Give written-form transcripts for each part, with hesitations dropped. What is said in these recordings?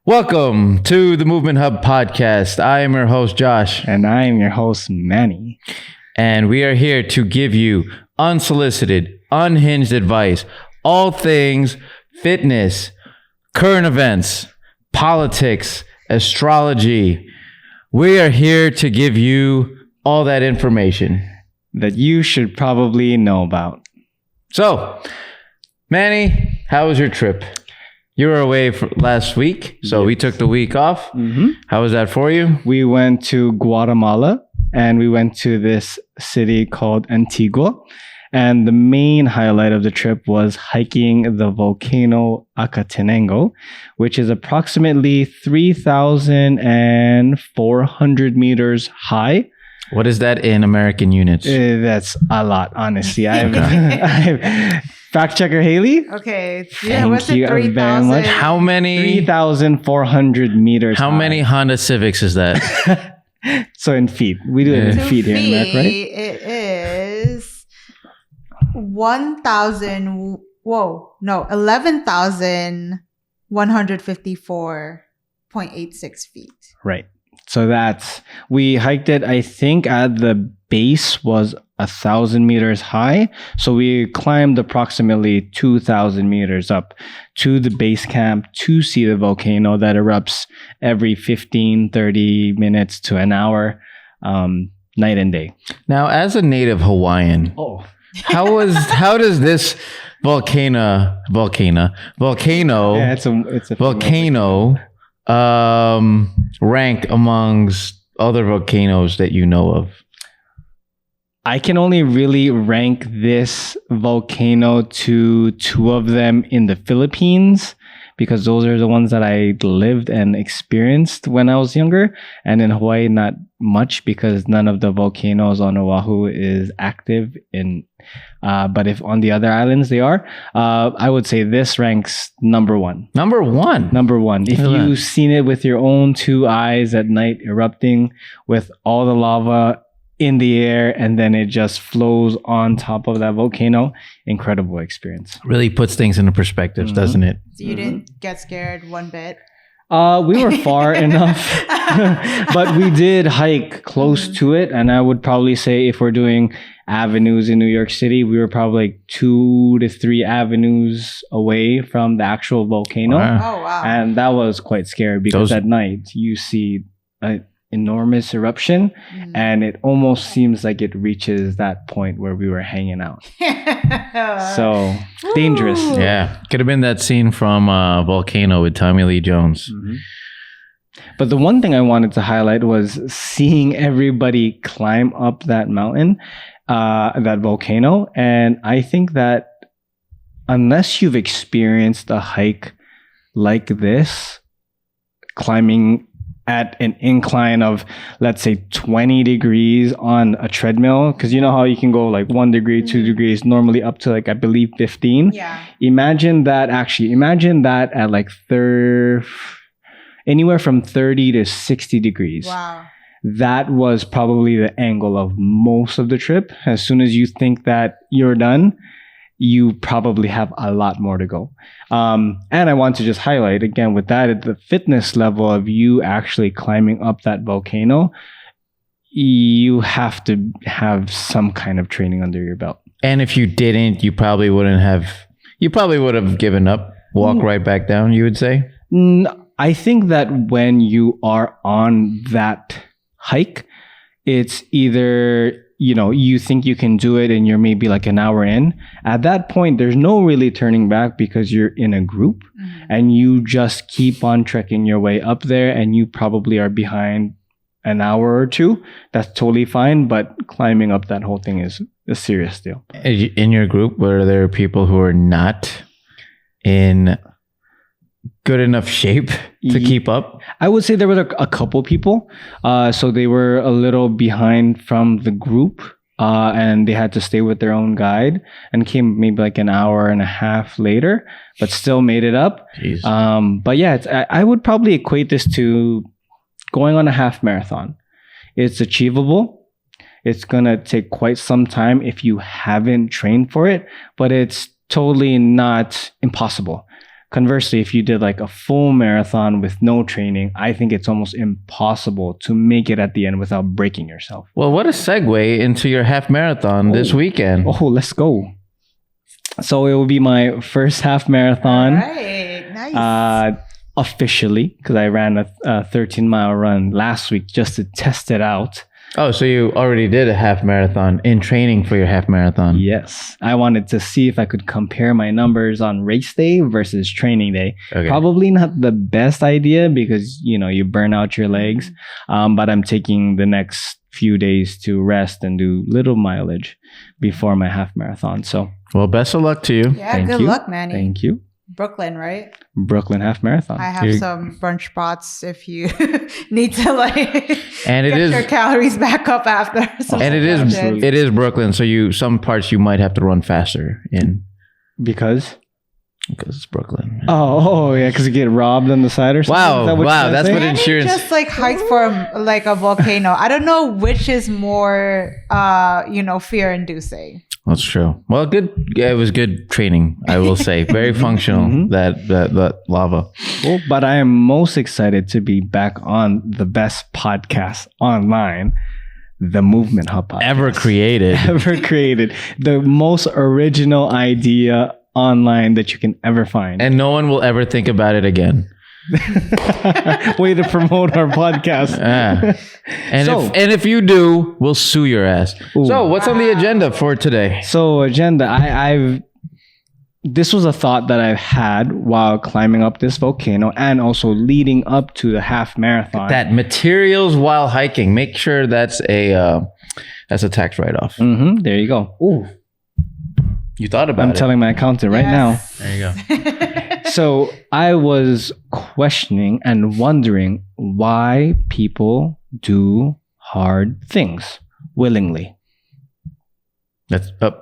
Welcome to the Movement Hub podcast. I am your host, Josh. And I am your host, Manny. And we are here to give you unsolicited, unhinged advice, all things fitness, current events, politics, astrology. We are here to give you all that information that you should probably know about. So, Manny, how was your trip? You were away last week, so we took the week off. Mm-hmm. How was that for you? We went to Guatemala and we went to this city called Antigua. And the main highlight of the trip was hiking the volcano Acatenango, which is approximately 3,400 meters high. What is that in American units? That's a lot, honestly. I've fact checker Hailey. Okay. Yeah, what's it? 3,000. How many? 3,400 meters. How many Honda Civics is that? So in feet. We do it in feet here in America, right? It is 11,154.86 feet. Right. So we hiked it, I think at the base was 1,000 meters high. So we climbed approximately 2,000 meters up to the base camp to see the volcano that erupts every 15, 30 minutes to an hour, night and day. Now, as a native Hawaiian, how does this volcano Yeah, it's a volcano rank amongst other volcanoes that you know of? I can only really rank this volcano to two of them in the Philippines because those are the ones that I lived and experienced when I was younger. And in Hawaii, not much because none of the volcanoes on Oahu is active but if on the other islands they are, I would say this ranks number one. Number one. If you've seen it with your own two eyes at night erupting with all the lava in the air and then it just flows on top of that volcano, incredible experience. Really puts things into perspective, doesn't it? So you didn't get scared one bit? We were far enough, but we did hike close to it. And I would probably say if we're doing avenues in New York City, we were probably like 2 to 3 avenues away from the actual volcano. Wow. Oh, wow. And that was quite scary because at night you see an enormous eruption and it almost seems like it reaches that point where we were hanging out. So dangerous. Yeah. Could have been that scene from Volcano with Tommy Lee Jones. Mm-hmm. But the one thing I wanted to highlight was seeing everybody climb up that mountain, that volcano. And I think that unless you've experienced a hike like this, climbing at an incline of, let's say, 20 degrees on a treadmill, because you know how you can go like 1 degree, 2 degrees, normally up to like, I believe 15. Yeah. Imagine that at like anywhere from 30 to 60 degrees. Wow. That was probably the angle of most of the trip. As soon as you think that you're done, you probably have a lot more to go. And I want to just highlight again with that, at the fitness level of you actually climbing up that volcano, you have to have some kind of training under your belt. And if you didn't, you probably would have given up, walk right back down, you would say? I think that when you are on that hike, it's either you think you can do it and you're maybe like an hour in. At that point, there's no really turning back because you're in a group and you just keep on trekking your way up there and you probably are behind an hour or two. That's totally fine. But climbing up that whole thing is a serious deal. In your group, were there people who are not in good enough shape to keep up? I would say there were a couple people. So they were a little behind from the group and they had to stay with their own guide and came maybe like an hour and a half later, but still made it up. But yeah, I would probably equate this to going on a half marathon. It's achievable. It's going to take quite some time if you haven't trained for it, but it's totally not impossible. Conversely, if you did like a full marathon with no training, I think it's almost impossible to make it at the end without breaking yourself. Well, what a segue into your half marathon this weekend. Oh, let's go. So it will be my first half marathon. All right. Nice. Officially, because I ran a 13-mile run last week just to test it out. Oh, so you already did a half marathon in training for your half marathon. Yes. I wanted to see if I could compare my numbers on race day versus training day. Okay. Probably not the best idea because, you burn out your legs. But I'm taking the next few days to rest and do little mileage before my half marathon. So, well, best of luck to you. Yeah, thank good you. luck, Manny. Thank you. Brooklyn, right? Brooklyn half marathon. I have some brunch spots if you need to And it get is your calories back up after. and it is Brooklyn, so some parts you might have to run faster in Because it's Brooklyn. Oh yeah, because you get robbed on the side or something. Wow, that's what Manny insurance. just hiked for a volcano. I don't know which is more fear-inducing. That's true. Well, good. Yeah, it was good training, I will say. Very functional. That lava. Well, but I am most excited to be back on the best podcast online, the Movement Hub podcast. Ever created. Ever created. The most original idea online that you can ever find. And no one will ever think about it again. Way to promote our podcast. And if you do, we'll sue your ass. Ooh. So what's on the agenda for today? So agenda, this was a thought that I've had while climbing up this volcano and also leading up to the half marathon. That materials while hiking. Make sure that's a tax write-off. There you go. Ooh. You thought about I'm it. telling my accountant right now. There you go. So I was questioning and wondering why people do hard things willingly. That's a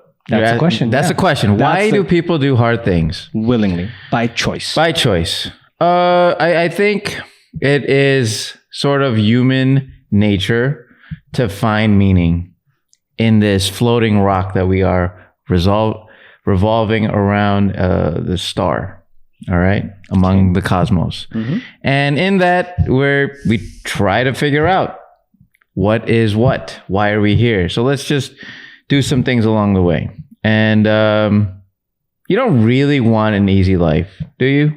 question. That's Yeah. a question. Why do people do hard things? Willingly, by choice. By choice. I think it is sort of human nature to find meaning in this floating rock that we are revolving around the star. All right, among the cosmos. And in that, we try to figure out what is what. Why are we here? So let's just do some things along the way. And you don't really want an easy life, do you?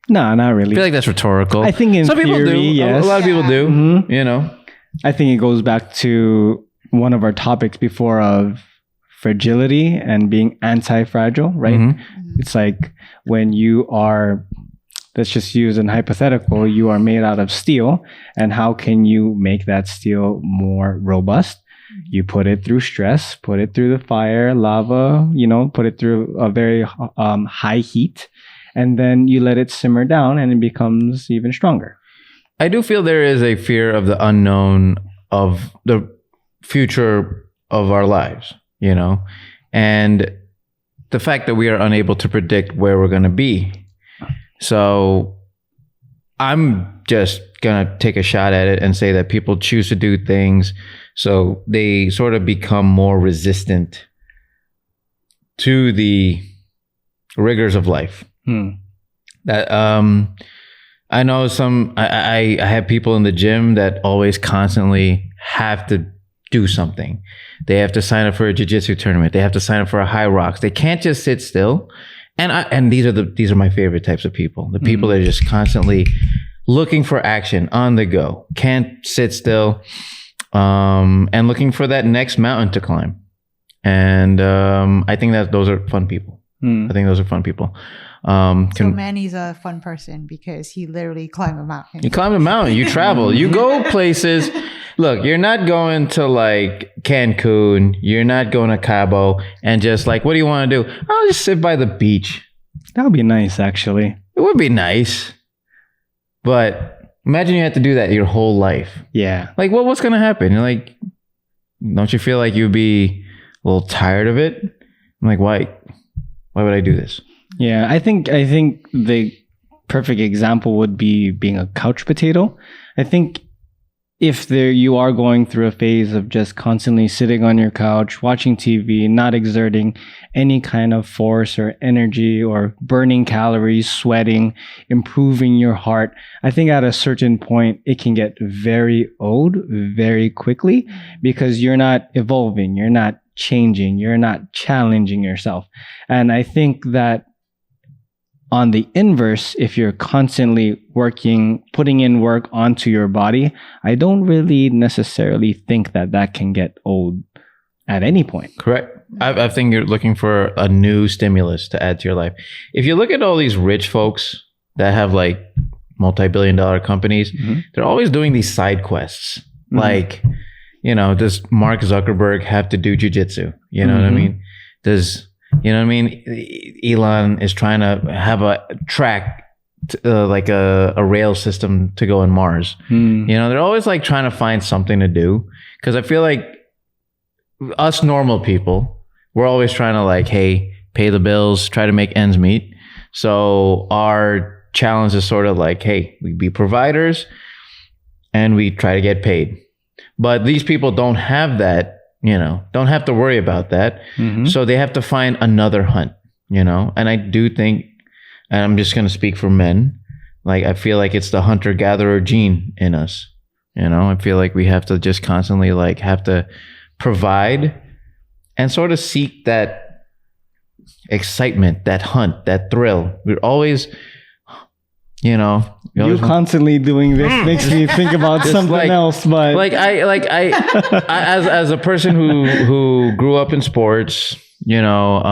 No, not really. I feel like that's rhetorical. I think in some people theory, do. yes. A lot of people do. Mhm. You know. I think it goes back to one of our topics before of fragility and being anti-fragile, right? Mhm. It's like when you are, let's just use an hypothetical, you are made out of steel, and how can you make that steel more robust? You put it through stress, put it through the fire, lava, put it through a very high heat, and then you let it simmer down and it becomes even stronger. I do feel there is a fear of the unknown, of the future of our lives, and the fact that we are unable to predict where we're going to be. So I'm just going to take a shot at it and say that people choose to do things so they sort of become more resistant to the rigors of life. That I know I have people in the gym that always constantly have to do something. They have to sign up for a jiu-jitsu tournament. They have to sign up for a high rocks. They can't just sit still. And these are my favorite types of people. The people that are just constantly looking for action on the go, can't sit still, and looking for that next mountain to climb. And I think that those are fun people. I think those are fun people. So Manny's a fun person because he literally climbed a mountain. You climb a mountain, you travel, you go places. Look, you're not going to Cancun, you're not going to Cabo and just what do you want to do? I'll just sit by the beach. That would be nice, actually. It would be nice. But imagine you had to do that your whole life. Yeah. What's going to happen? You're don't you feel like you'd be a little tired of it? I'm why would I do this? Yeah, I think the perfect example would be being a couch potato. I think if you are going through a phase of just constantly sitting on your couch, watching TV, not exerting any kind of force or energy or burning calories, sweating, improving your heart, I think at a certain point it can get very old very quickly because you're not evolving, you're not changing, you're not challenging yourself. And I think that on the inverse, if you're constantly working, putting in work onto your body, I don't really necessarily think that can get old at any point. Correct. I think you're looking for a new stimulus to add to your life. If you look at all these rich folks that have like multi-billion-dollar companies, they're always doing these side quests. Like, you know, does Mark Zuckerberg have to do jujitsu? You know what I mean? You know what I mean? Elon is trying to have a track, like a rail system to go on Mars. You know, they're always like trying to find something to do. Because I feel like us normal people, we're always trying to like, hey, pay the bills, try to make ends meet. So our challenge is sort of like, hey, we be providers and we try to get paid. But these people don't have that. You know, don't have to worry about that. So they have to find another hunt, you know? And I do think, and I'm just going to speak for men, like I feel like it's the hunter-gatherer gene in us. You know, I feel like we have to just constantly like have to provide and sort of seek that excitement, that hunt, that thrill. We're always, you know, you constantly doing this makes me think about something like, else. But I as a person who grew up in sports, you know,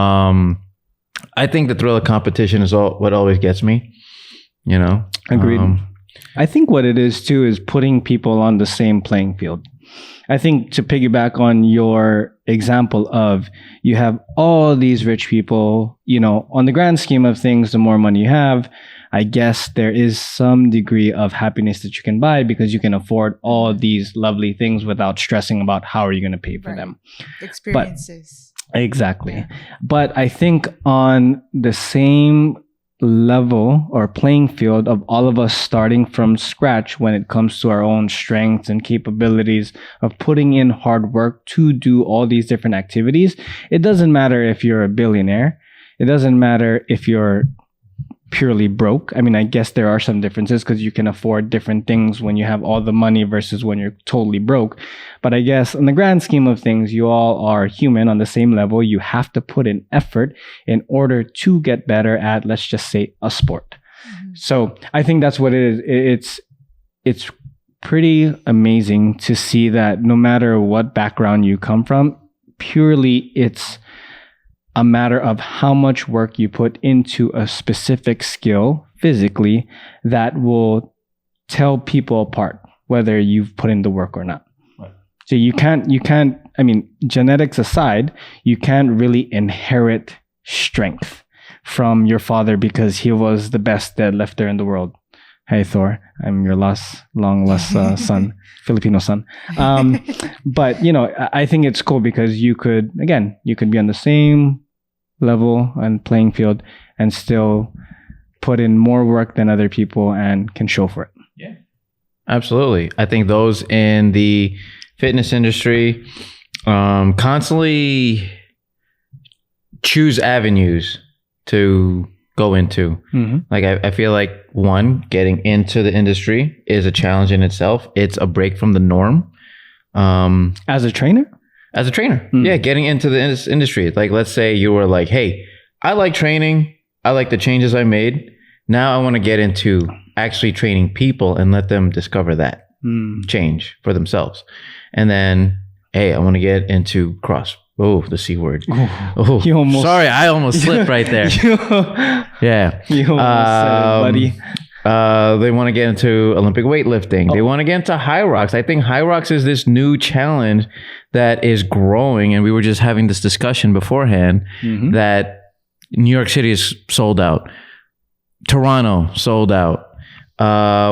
I think the thrill of competition is what always gets me. You know, agreed. I think what it is too is putting people on the same playing field. I think to piggyback on your example of you have all these rich people, you know, on the grand scheme of things, the more money you have, I guess there is some degree of happiness that you can buy because you can afford all these lovely things without stressing about how are you going to pay for them. Experiences. Exactly. Yeah. But I think on the same level or playing field of all of us starting from scratch when it comes to our own strengths and capabilities of putting in hard work to do all these different activities, it doesn't matter if you're a billionaire. It doesn't matter if you're purely broke. I mean, I guess there are some differences because you can afford different things when you have all the money versus when you're totally broke. But I guess in the grand scheme of things, you all are human on the same level. You have to put in effort in order to get better at, let's just say, a sport. So I think that's what it is. It's pretty amazing to see that no matter what background you come from, purely it's a matter of how much work you put into a specific skill physically that will tell people apart whether you've put in the work or not. Right. So you can't, I mean, genetics aside, you can't really inherit strength from your father because he was the best deadlifter in the world. Hey, Thor, I'm your long lost son, Filipino son. But, you know, I think it's cool because you could be on the same level and playing field and still put in more work than other people and can show for it. Yeah, absolutely. I think those in the fitness industry constantly choose avenues to go into. Like I feel like one, getting into the industry is a challenge in itself. It's a break from the norm. As a trainer? As a trainer, yeah, getting into the industry. Like, let's say you were like, hey, I like training. I like the changes I made. Now I want to get into actually training people and let them discover that change for themselves. And then, hey, I want to get into the C word. Oh, sorry, I almost slipped right there. Yeah. You almost said it, buddy. They want to get into Olympic weightlifting. They want to get into high rocks. I think high rocks is this new challenge that is growing. And we were just having this discussion beforehand that New York City is sold out. Toronto sold out.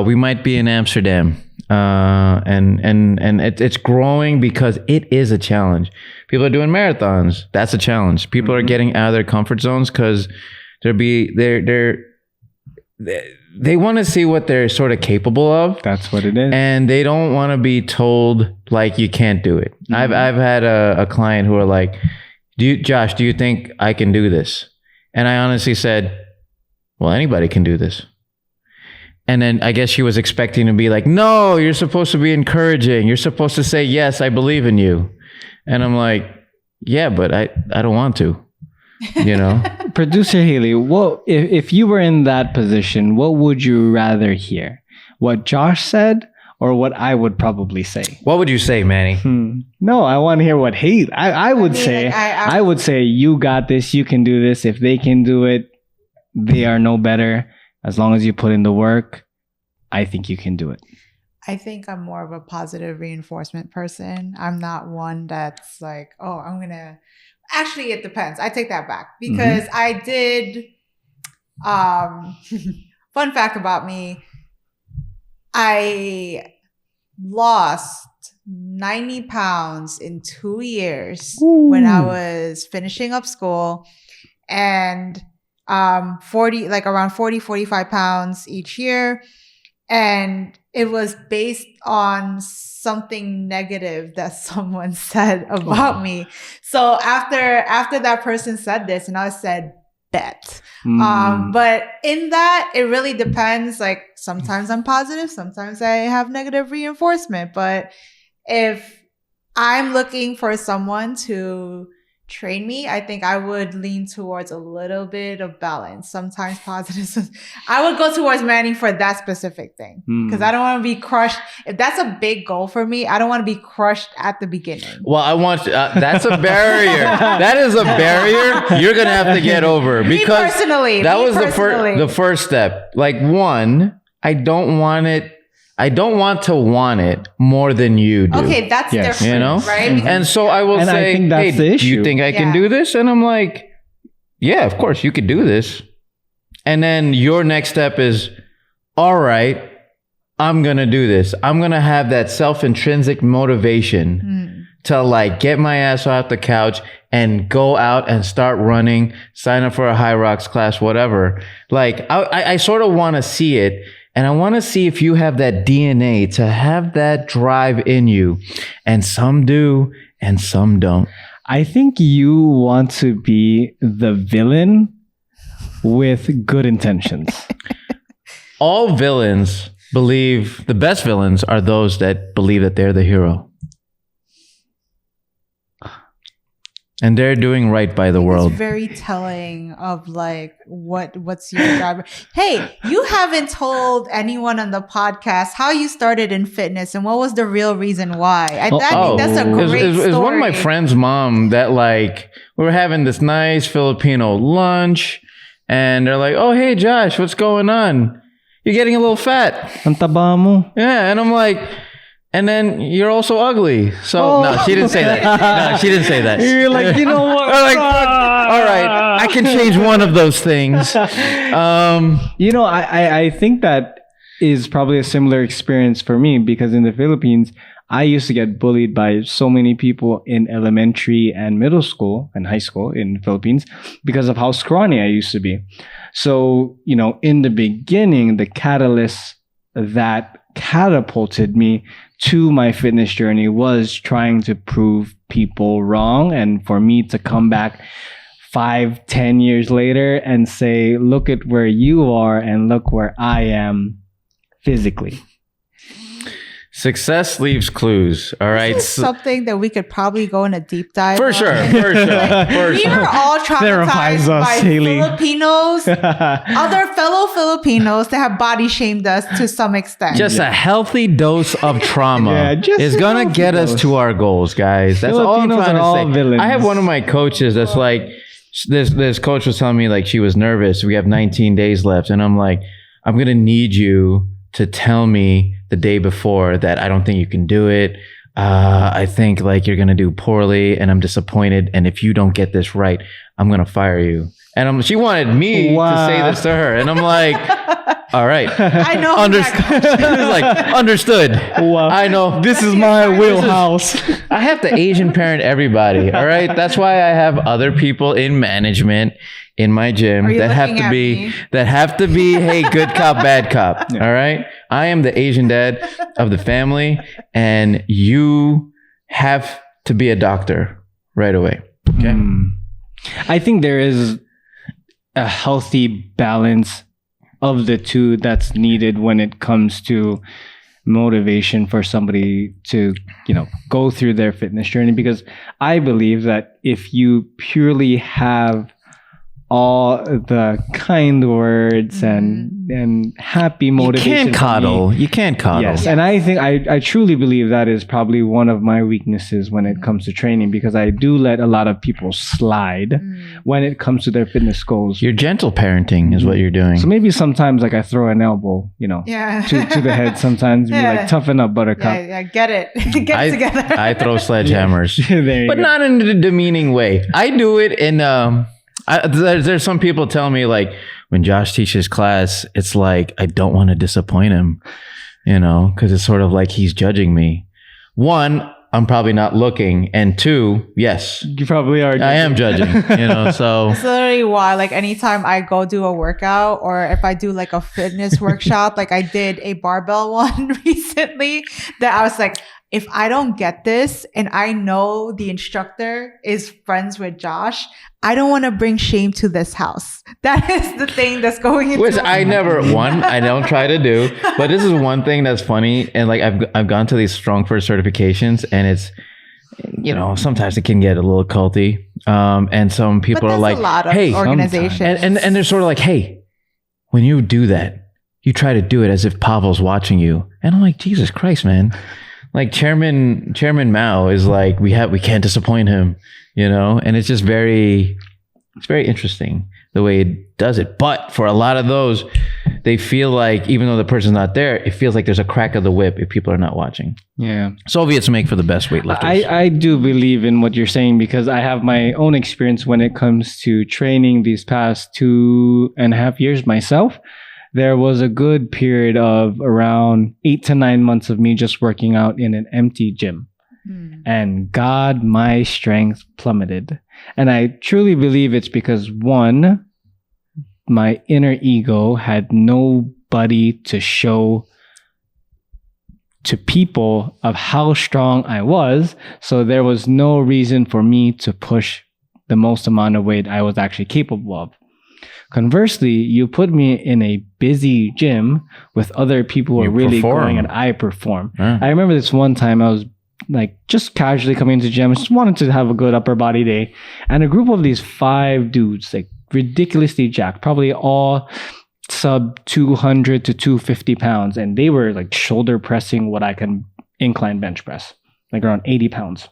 We might be in Amsterdam. And it's growing because it is a challenge. People are doing marathons. That's a challenge. People are getting out of their comfort zones because they want to see what they're sort of capable of. That's what it is. And they don't want to be told like you can't do it. Mm-hmm. I've had a client who are like, Josh, do you think I can do this? And I honestly said, well, anybody can do this. And then I guess she was expecting to be like, no, you're supposed to be encouraging. You're supposed to say, yes, I believe in you. And I'm like, yeah, but I don't want to, you know? Producer Hailey, what if you were in that position, what would you rather hear? What Josh said or what I would probably say? What would you say, Manny? No, I want to hear what Hailey. I would say, I would say, you got this, you can do this. If they can do it, they are no better. As long as you put in the work, I think you can do it. I think I'm more of a positive reinforcement person. I'm not one that's like, oh, I'm going to... Actually, it depends. I take that back because I did... fun fact about me, I lost 90 pounds in 2 years when I was finishing up school. And... 45 pounds each year. And it was based on something negative that someone said about me. So after that person said this, and I said, bet. But in that, it really depends. Like sometimes I'm positive, sometimes I have negative reinforcement. But if I'm looking for someone to train me, I think I would lean towards a little bit of balance. Sometimes positive. I would go towards Manny for that specific thing because I don't want to be crushed. If that's a big goal for me, I don't want to be crushed at the beginning. Well, I want that's a barrier. That is a barrier you're gonna have to get over because that was the first step. Like one, I don't want to want it more than you do. Okay, that's different, you know? Right? And so I will say, I think that's the issue. Do you think I can do this? And I'm like, yeah, of course you could do this. And then your next step is, all right, I'm going to do this. I'm going to have that self-intrinsic motivation to like get my ass off the couch and go out and start running, sign up for a high rocks class, whatever. Like I sort of want to see it. And I want to see if you have that DNA to have that drive in you. And some do, and some don't. I think you want to be the villain with good intentions. All villains believe, the best villains are those that believe that they're the hero. And they're doing right by the world. It's very telling of like what's your driver. Hey, you haven't told anyone on the podcast how you started in fitness and what was the real reason why. I think that's a great story. It was one of my friend's mom that like we were having this nice Filipino lunch, and they're like, "Oh, hey Josh, what's going on? You're getting a little fat." Ang taba mo. Yeah, and I'm like. And then you're also ugly. So no, she didn't say that. No, she didn't say that. You're like, you know what? Like, all right, I can change one of those things. You know, I think that is probably a similar experience for me because in the Philippines, I used to get bullied by so many people in elementary and middle school and high school in the Philippines because of how scrawny I used to be. So, you know, in the beginning, the catalyst that catapulted me to my fitness journey was trying to prove people wrong, and for me to come back 5-10 years later and say, look at where you are and look where I am physically. Success leaves clues. All right. This is something that we could probably go in a deep dive. For sure. We are all traumatized by Filipinos, other fellow Filipinos that have body shamed us to some extent. Just a healthy dose of trauma is going to get us to our goals, guys. That's all I'm trying to say. Villains. I have one of my coaches that's like, this coach was telling me like she was nervous. We have 19 days left. And I'm like, I'm going to need you to tell me the day before that I don't think you can do it. I think like you're going to do poorly and I'm disappointed. And if you don't get this right, I'm going to fire you. And she wanted me to say this to her. And I'm like, All right. I know. who that coach is. Like, understood. Wow. I know. This is my wheelhouse. I have to Asian parent everybody. All right. That's why I have other people in management in my gym Are you that have looking to at be me? hey, good cop, bad cop. Yeah. All right. I am the Asian dad of the family, and you have to be a doctor right away. Okay. I think there is a healthy balance of the two that's needed when it comes to motivation for somebody to, go through their fitness journey, because I believe that if you purely have all the kind words and happy motivation. You can't coddle. Yes, and I think I truly believe that is probably one of my weaknesses when it comes to training, because I do let a lot of people slide when it comes to their fitness goals. You're gentle parenting is what you're doing. So maybe sometimes like I throw an elbow, Yeah. to the head sometimes, be like, toughen up, buttercup. Yeah, get it. Get it together. I throw sledgehammers, There you but go. not in a demeaning way. I do it in there's some people tell me, like, when Josh teaches class, it's like I don't want to disappoint him, because it's sort of like he's judging me. One, I'm probably not looking, and two, yes, You probably are. I am judging. So That's literally why, like, anytime I go do a workout, or if I do like a fitness workshop, like I did a barbell one recently, that I was like, if I don't get this, and I know the instructor is friends with Josh, I don't want to bring shame to this house. That is the thing that's going into which I don't try to do, but this is one thing that's funny. And like, I've gone to these strong first certifications, and it's, sometimes it can get a little culty. And some people are like, a lot of hey, organizations. and they're sort of like, hey, when you do that, you try to do it as if Pavel's watching you. And I'm like, Jesus Christ, man. Like Chairman Mao is like, we can't disappoint him, and it's just very interesting the way it does it. But for a lot of those, they feel like even though the person's not there, it feels like there's a crack of the whip if people are not watching. Yeah. Soviets make for the best weightlifters. I do believe in what you're saying, because I have my own experience when it comes to training these past 2.5 years myself. There was a good period of around 8 to 9 months of me just working out in an empty gym. And God, my strength plummeted. And I truly believe it's because, one, my inner ego had nobody to show to people of how strong I was. So there was no reason for me to push the most amount of weight I was actually capable of. Conversely, you put me in a busy gym with other people who are really going, and I perform. I remember this one time I was like just casually coming into the gym, just wanted to have a good upper body day, and a group of these 5 dudes, like ridiculously jacked, probably all sub 200 to 250 pounds, and they were like shoulder pressing what I can incline bench press, like around 80 pounds.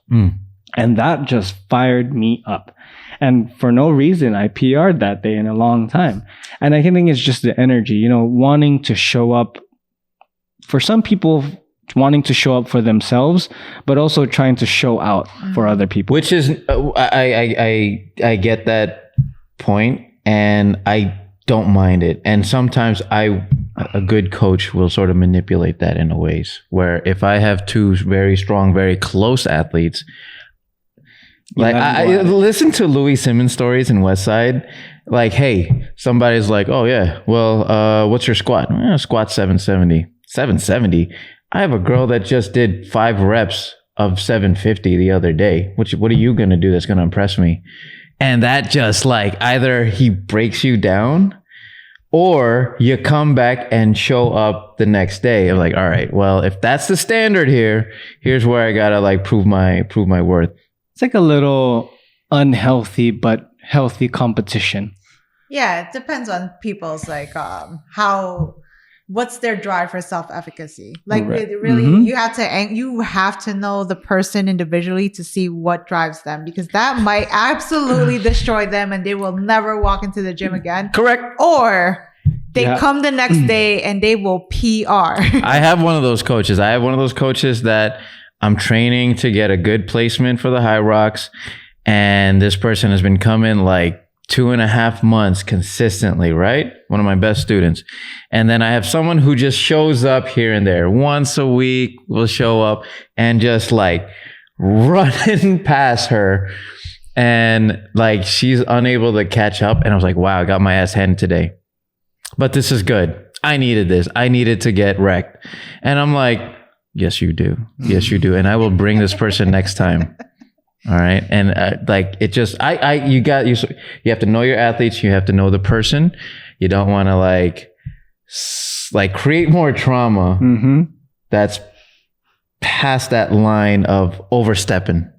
And that just fired me up. And for no reason, I PR'd that day in a long time. And I think it's just the energy, wanting to show up. For some people, wanting to show up for themselves, but also trying to show out for other people. Which is, I get that point, and I don't mind it. And sometimes a good coach will sort of manipulate that in a ways where if I have 2 very strong, very close athletes, like I listen to Louis Simmons stories in West Side. Like, hey, somebody's like, oh yeah, well, what's your squat? Squat 770. 770. I have a girl that just did 5 reps of 750 the other day. What are you gonna do that's gonna impress me? And that just like either he breaks you down, or you come back and show up the next day. I'm like, all right, well, if that's the standard here, here's where I gotta like prove my worth. It's like a little unhealthy but healthy competition. Yeah, it depends on people's like what's their drive for self-efficacy. Like it really, you have to know the person individually to see what drives them, because that might absolutely destroy them and they will never walk into the gym again. Correct. Or they come the next day and they will PR. I have one of those coaches. That I'm training to get a good placement for the high rocks, and this person has been coming like 2.5 months consistently, right? One of my best students. And then I have someone who just shows up here and there. Once a week will show up and just like running past her. And like she's unable to catch up. And I was like, wow, I got my ass handed today. But this is good. I needed this. I needed to get wrecked. And I'm like, yes, you do. Yes, you do. And I will bring this person next time. All right. And like it just, you have to know your athletes. You have to know the person. You don't want to like create more trauma that's past that line of overstepping.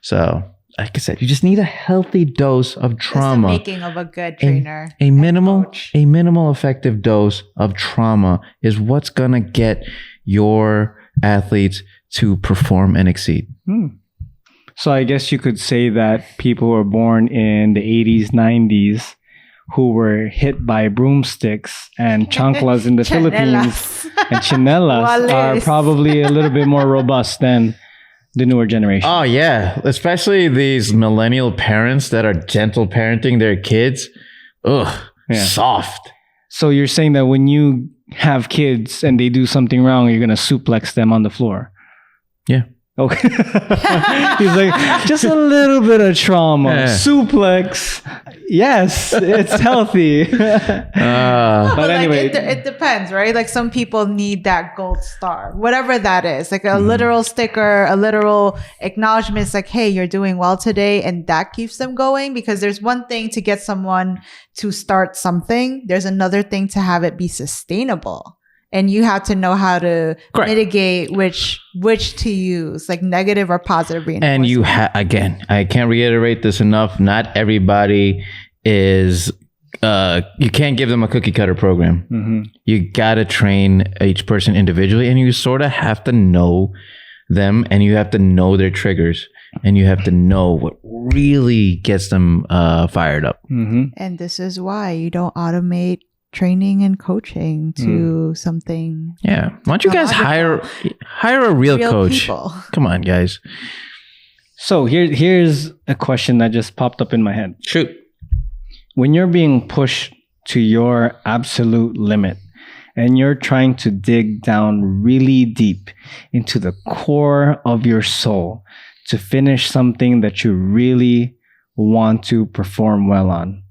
So, like I said, you just need a healthy dose of trauma. That's the making of a good trainer. A minimal effective dose of trauma is what's going to get your athletes to perform and exceed. So I guess you could say that people who were born in the 80s, 90s, who were hit by broomsticks and chanclas in the Philippines and chinelas are probably a little bit more robust than the newer generation. Oh, yeah. Especially these millennial parents that are gentle parenting their kids. Soft. So you're saying that when you have kids and they do something wrong, you're going to suplex them on the floor? Yeah. Okay. He's like, just a little bit of trauma. Yeah. Suplex. Yes, it's healthy. But anyway. Like it depends, right? Like some people need that gold star, whatever that is. Like a literal sticker, a literal acknowledgement. It's like, hey, you're doing well today. And that keeps them going, because there's one thing to get someone to start something. There's another thing to have it be sustainable. And you have to know how to mitigate which to use, like negative or positive reinforcement. And you again, I can't reiterate this enough. Not everybody is, you can't give them a cookie cutter program. You got to train each person individually, and you sort of have to know them, and you have to know their triggers, and you have to know what really gets them fired up. And this is why you don't automate training and coaching to something. Yeah. Why don't you guys hire a real coach? People. Come on, guys. So here's a question that just popped up in my head. Shoot. When you're being pushed to your absolute limit and you're trying to dig down really deep into the core of your soul to finish something that you really want to perform well on,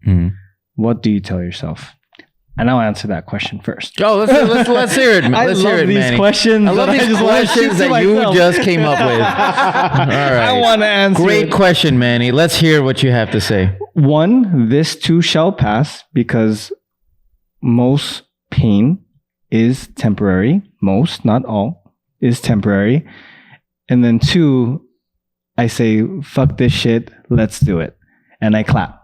what do you tell yourself? And I'll answer that question first. Oh, let's hear it. Let's hear it, these Manny. questions. I love these questions that you just came up with. All right. I want to answer. Great question, Manny. Let's hear what you have to say. 1, this too shall pass, because most pain is temporary. Most, not all, is temporary. And then 2, I say, fuck this shit. Let's do it. And I clap.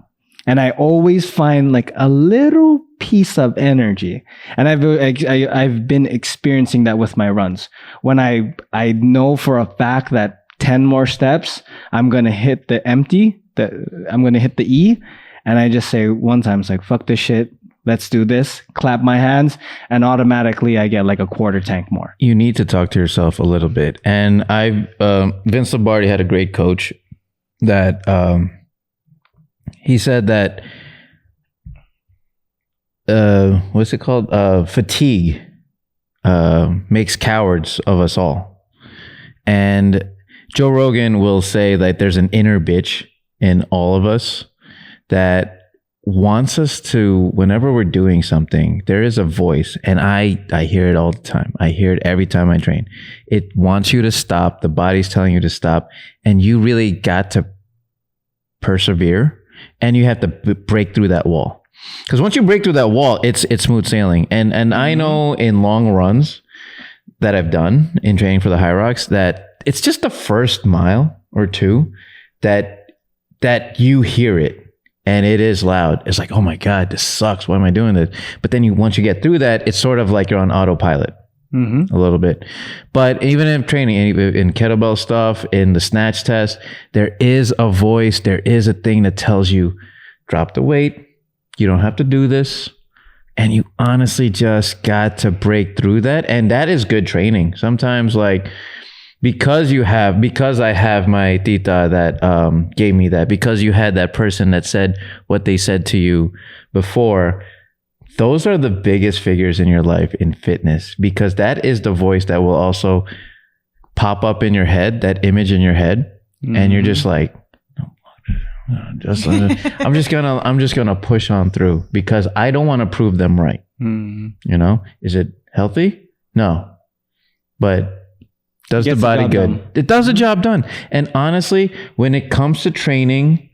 And I always find like a little piece of energy. And I've been experiencing that with my runs. When I know for a fact that 10 more steps, I'm going to hit the empty, I'm going to hit the E. And I just say one time, it's like, fuck this shit. Let's do this. Clap my hands. And automatically I get like a quarter tank more. You need to talk to yourself a little bit. And Vince Lombardi had a great coach that, he said that, what's it called? Fatigue makes cowards of us all. And Joe Rogan will say that there's an inner bitch in all of us that wants us to, whenever we're doing something, there is a voice, and I hear it all the time. I hear it every time I train. It wants you to stop. The body's telling you to stop, and you really got to persevere. And you have to break through that wall. Because once you break through that wall, it's smooth sailing. And I know in long runs that I've done in training for the High Rocks that it's just the first mile or two that you hear it. And it is loud. It's like, oh my God, this sucks. Why am I doing this? But then once you get through that, it's sort of like you're on autopilot. A little bit. But even in training, in kettlebell stuff, in the snatch test, there is a voice, there is a thing that tells you, drop the weight, you don't have to do this. And you honestly just got to break through that. And that is good training. Sometimes like because I have my tita that gave me that, because you had that person that said what they said to you before, those are the biggest figures in your life in fitness, because that is the voice that will also pop up in your head, that image in your head, and you're just like, I'm just gonna push on through because I don't want to prove them right. You know, is it healthy? No, but does the body good? Done. It does the job done. And honestly, when it comes to training,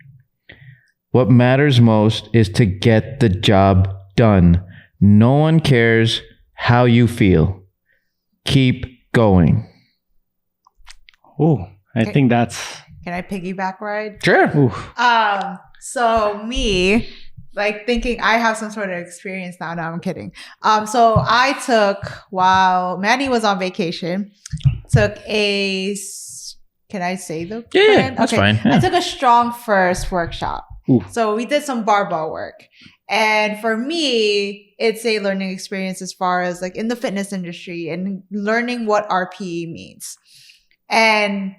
what matters most is to get the job done. No one cares how you feel. Keep going. Oh, I think that's... Can I piggyback ride? Sure. So me, like thinking I have some sort of experience now. No, I'm kidding. So I took, while Manny was on vacation, can I say the brand? Yeah, that's fine. Yeah. I took a Strong First workshop. Ooh. So we did some barbell work. And for me, it's a learning experience as far as like in the fitness industry and learning what RPE means. And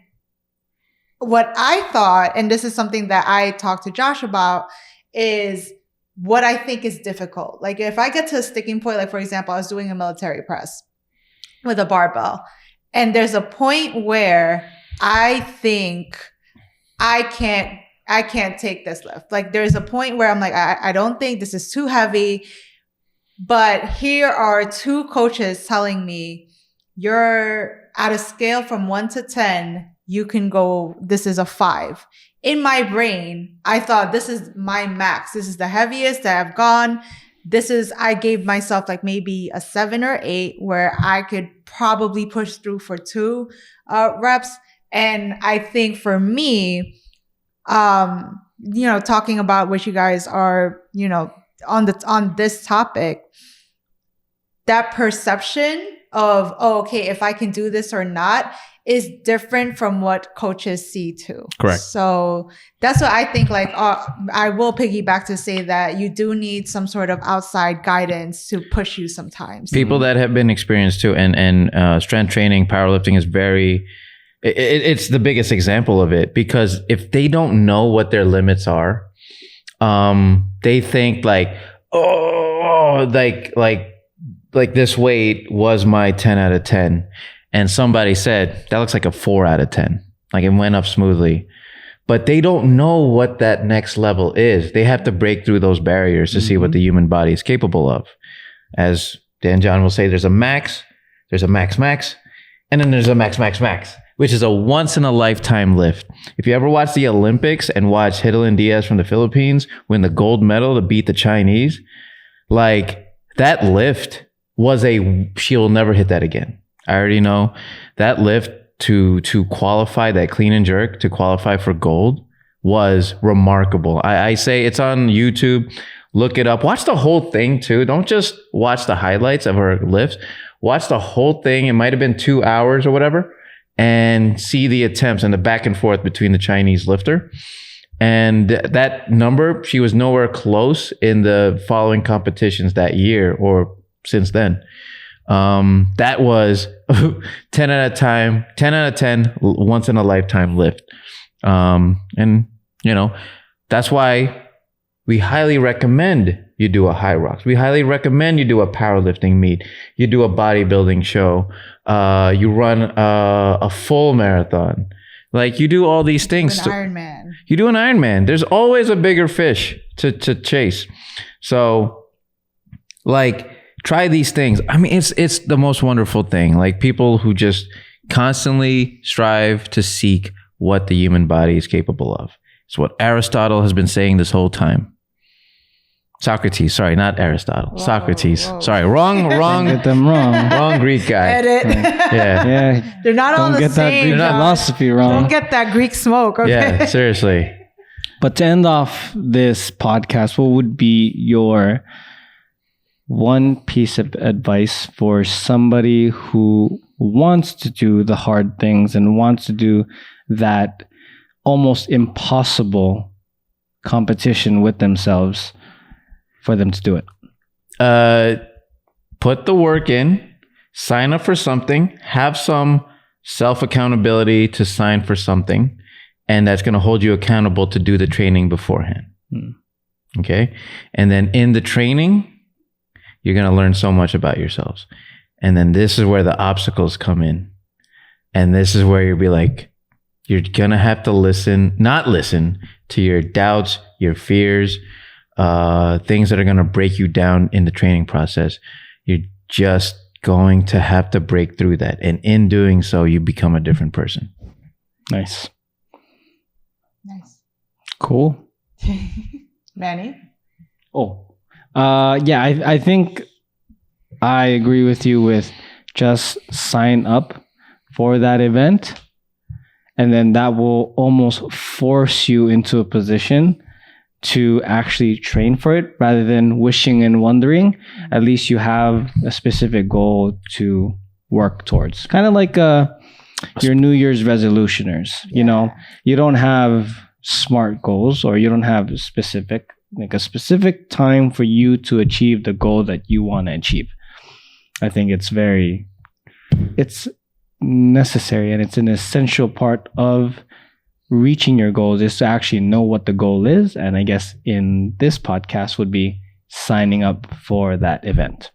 what I thought, and this is something that I talked to Josh about, is what I think is difficult. Like if I get to a sticking point, like for example, I was doing a military press with a barbell, and there's a point where I think I can't take this lift. Like there's a point where I'm like, I don't think this is too heavy. But here are two coaches telling me, you're at a scale from 1 to 10, you can go, this is a 5. In my brain, I thought this is my max. This is the heaviest that I've gone. I gave myself like maybe a 7 or 8 where I could probably push through for 2 reps. And I think for me, talking about what you guys are, on this topic, that perception of, okay, if I can do this or not is different from what coaches see too. Correct. So that's what I think, like, I will piggyback to say that you do need some sort of outside guidance to push you sometimes. People that have been experienced too, and strength training, powerlifting is it's the biggest example of it, because if they don't know what their limits are, they think like, like this weight was my 10 out of 10. And somebody said, that looks like a 4 out of 10. Like it went up smoothly. But they don't know what that next level is. They have to break through those barriers to see what the human body is capable of. As Dan John will say, there's a max, and then there's a max, which is a once in a lifetime lift. If you ever watch the Olympics and watch Hidalgo Diaz from the Philippines win the gold medal to beat the Chinese, like that lift was she'll never hit that again. I already know that lift to qualify, that clean and jerk to qualify for gold was remarkable. I say it's on YouTube. Look it up. Watch the whole thing too. Don't just watch the highlights of her lifts. Watch the whole thing. It might have been 2 hours or whatever, and see the attempts and the back and forth between the Chinese lifter. And that number, she was nowhere close in the following competitions that year or since then. That was 10 out of 10, once in a lifetime lift. And that's why we highly recommend you do a high rocks. We highly recommend you do a powerlifting meet. You do a bodybuilding show. You run a full marathon. Like you do all these things. You do an Ironman. There's always a bigger fish to chase. So like, try these things. I mean, it's the most wonderful thing. Like people who just constantly strive to seek what the human body is capable of. It's what Aristotle has been saying this whole time. Socrates, sorry, not Aristotle. Socrates. Whoa. Sorry, wrong. Get them wrong. Wrong Greek guy. Edit. Yeah. They're not all the same. Don't get that Greek philosophy wrong. Don't get that Greek smoke. Okay. Yeah, seriously. But to end off this podcast, what would be your one piece of advice for somebody who wants to do the hard things and wants to do that almost impossible competition with themselves for them to do it? Put the work in, sign up for something, have some self-accountability to sign for something, and that's going to hold you accountable to do the training beforehand. Okay? And then in the training, you're going to learn so much about yourselves. And then this is where the obstacles come in. And this is where you'll be like, you're going to have to not listen to your doubts, your fears, things that are going to break you down in the training process. You're just going to have to break through that. And in doing so, you become a different person. Nice. Nice. Cool. Manny? Yeah, I think I agree with you with just sign up for that event. And then that will almost force you into a position to actually train for it rather than wishing and wondering. At least you have a specific goal to work towards. Kind of like your New Year's resolutioners. You know, you don't have SMART goals, or you don't have a specific time for you to achieve the goal that you want to achieve. I think it's necessary, and it's an essential part of reaching your goals is to actually know what the goal is. And I guess in this podcast would be signing up for that event.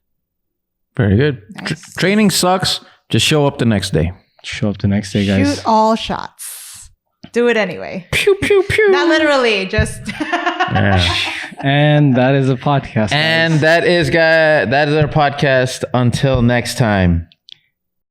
Very good. Nice. Training sucks. Just show up the next day. Show up the next day, guys. Shoot all shots. Do it anyway. Pew, pew, pew. Not literally, just... And that is a podcast. And that is our podcast. Until next time.